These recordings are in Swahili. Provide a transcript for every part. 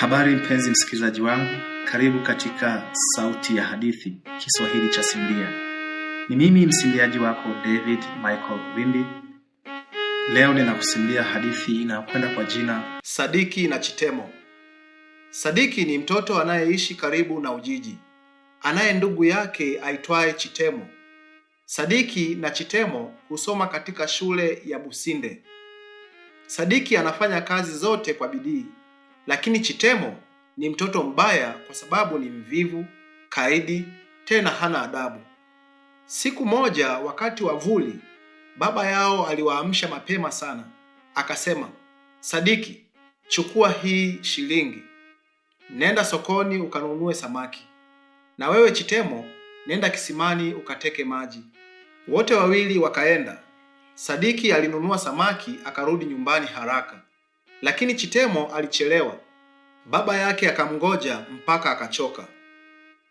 Habari mpenzi msikilizaji wangu, karibu katika Sauti ya Hadithi, Kiswahili cha Simulia. Ni mimi msimuliaji wako David Michael Wimbi. Leo ninakusimulia hadithi inayokwenda kwa jina Sadiki na Chitemo. Sadiki ni mtoto anayeishi karibu na Ujiji, anaye ndugu yake aitwaye Chitemo. Sadiki na Chitemo husoma katika shule ya Businde. Sadiki anafanya kazi zote kwa bidii, lakini Chitemo ni mtoto mbaya kwa sababu ni mvivu, kaidi, tena hana adabu. Siku moja wakati wa vuli, baba yao aliwaamsha mapema sana. Akasema, Sadiki, chukua hii shilingi. Nenda sokoni ukanunue samaki. Na wewe Chitemo, nenda kisimani ukateke maji. Wote wawili wakaenda. Sadiki alinunua samaki akarudi nyumbani haraka. Lakini Chitemo alichelewa. Baba yake akamgoja mpaka akachoka.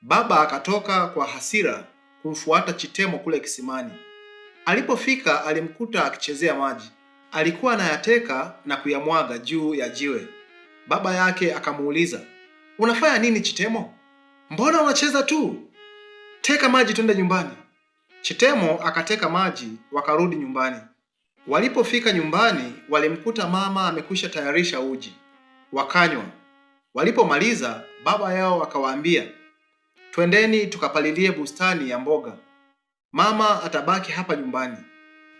Baba akatoka kwa hasira kumfuata Chitemo kule kisimani. Alipofika alimkuta akichezea maji. Alikuwa anayateka na kuyamwaga juu ya jiwe. Baba yake akamuuliza, unafanya nini Chitemo? Mbona unacheza tu? Teka maji twende nyumbani. Chitemo akateka maji, wakarudi nyumbani. Walipofika nyumbani, walimkuta mama amekwisha tayarisha uji. Wakanywa. Walipomaliza, baba yao akawaambia, twendeni tukapalilie bustani ya mboga. Mama atabaki hapa nyumbani.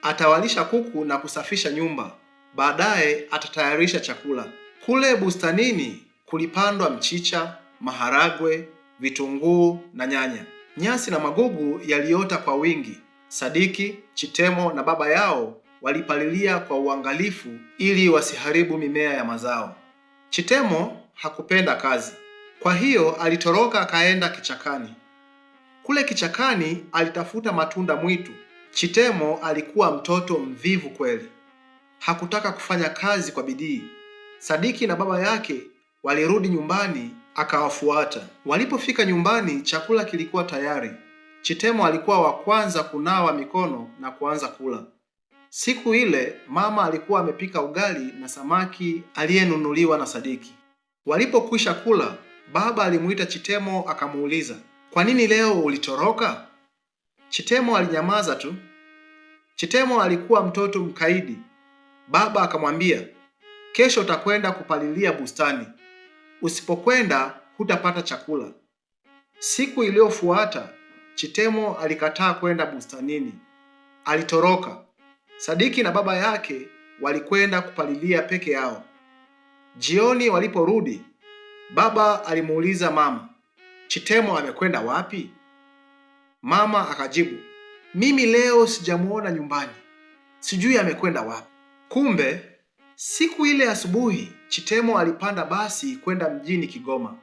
Atawalisha kuku na kusafisha nyumba. Baadaye atatayarisha chakula. Kule bustanini kulipandwa mchicha, maharagwe, vitunguu na nyanya. Nyasi na magugu yaliota kwa wingi. Sadiki, Chitemo na baba yao walipalilia kwa uangalifu ili wasiharibu mimea ya mazao. Chitemo hakupenda kazi. Kwa hiyo alitoroka akaenda kichakani. Kule kichakani alitafuta matunda mwitu. Chitemo alikuwa mtoto mvivu kweli. Hakutaka kufanya kazi kwa bidii. Sadiki na baba yake walirudi nyumbani, akawafuata. Walipofika nyumbani, chakula kilikuwa tayari. Chitemo alikuwa wa kwanza kunawa mikono na kuanza kula. Siku ile mama alikuwa amepika ugali na samaki aliyenunuliwa na Sadiki. Walipokwisha kula, baba alimuita Chitemo akamuuliza, kwa nini leo ulitoroka? Chitemo alinyamaza tu. Chitemo alikuwa mtoto mkaidi. Baba akamwambia, kesho utakwenda kupalilia bustani. Usipokwenda hutapata chakula. Siku iliyofuata, Chitemo alikataa kwenda bustanini. Alitoroka. Sadiki na baba yake walikwenda kupalilia peke yao. Jioni waliporudi, baba alimuuliza mama, Chitemo amekwenda wapi? Mama akajibu, mimi leo sijamuona nyumbani. Sijui amekwenda wapi. Kumbe, siku ile asubuhi, Chitemo alipanda basi kwenda mjini Kigoma.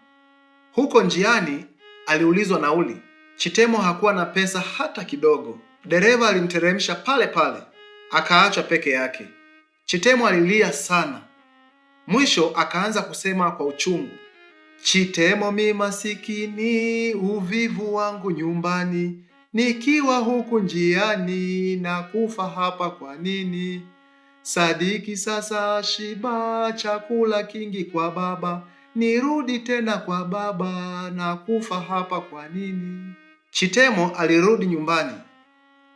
Huko njiani, aliulizwa nauli. Chitemo hakuwa na pesa hata kidogo. Dereva alimteremsha pale pale, akaachwa peke yake. Chitemo alilia sana. Mwisho akaanza kusema kwa uchungu, Chitemo mi masikini, uvivu wangu nyumbani, nikiwa huku njiani, na kufa hapa kwa nini? Sadiki sasa shiba, chakula kingi kwa baba, nirudi tena kwa baba, na kufa hapa kwa nini? Chitemo alirudi nyumbani.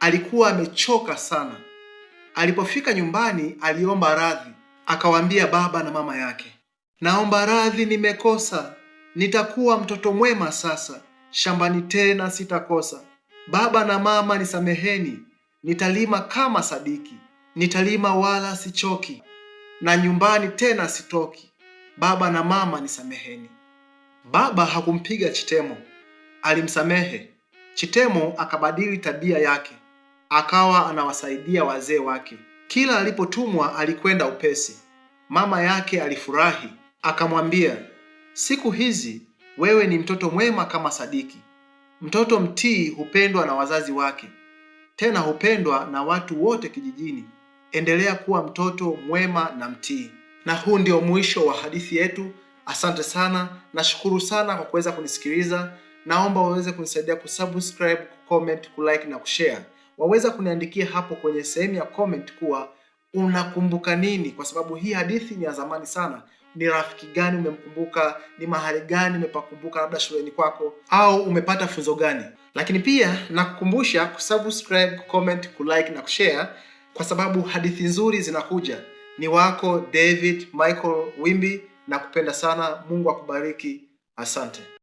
Alikuwa amechoka sana. Alipofika nyumbani aliomba radhi. Akawaambia baba na mama yake, naomba radhi, nimekosa. Nitakuwa mtoto mwema sasa. Shambani tena sitakosa. Baba na mama nisameheni. Nitalima kama Sadiki. Nitalima wala sichoki. Na nyumbani tena sitoki. Baba na mama nisameheni. Baba hakumpiga Chitemo. Alimsamehe. Chitemo akabadili tabia yake. Akawa anawasaidia wazee wake. Kila alipotumwa alikwenda upesi. Mama yake alifurahi. Akamwambia, siku hizi wewe ni mtoto mwema kama Sadiki. Mtoto mtii hupendwa na wazazi wake. Tena hupendwa na watu wote kijijini. Endelea kuwa mtoto mwema na mtii. Na huu ndio mwisho wa hadithi yetu. Asante sana. Nashukuru sana kwa kuweza kunisikiliza. Naomba waweze kunisaidia kusubscribe, kucomment, kulike na kushare. Waweza kuniandikia hapo kwenye sehemu ya comment kuwa unakumbuka nini, kwa sababu hii hadithi ni ya zamani sana. ni rafiki gani umemkumbuka, ni mahali gani umepakumbuka labda shuleni kwako, au umepata funzo gani. Lakini pia nakukumbusha kusubscribe, kucomment, kulike na kushare, kwa sababu hadithi nzuri zinakuja. Ni wako David Michael Wimbi, na kupenda sana. Mungu akubariki. Asante.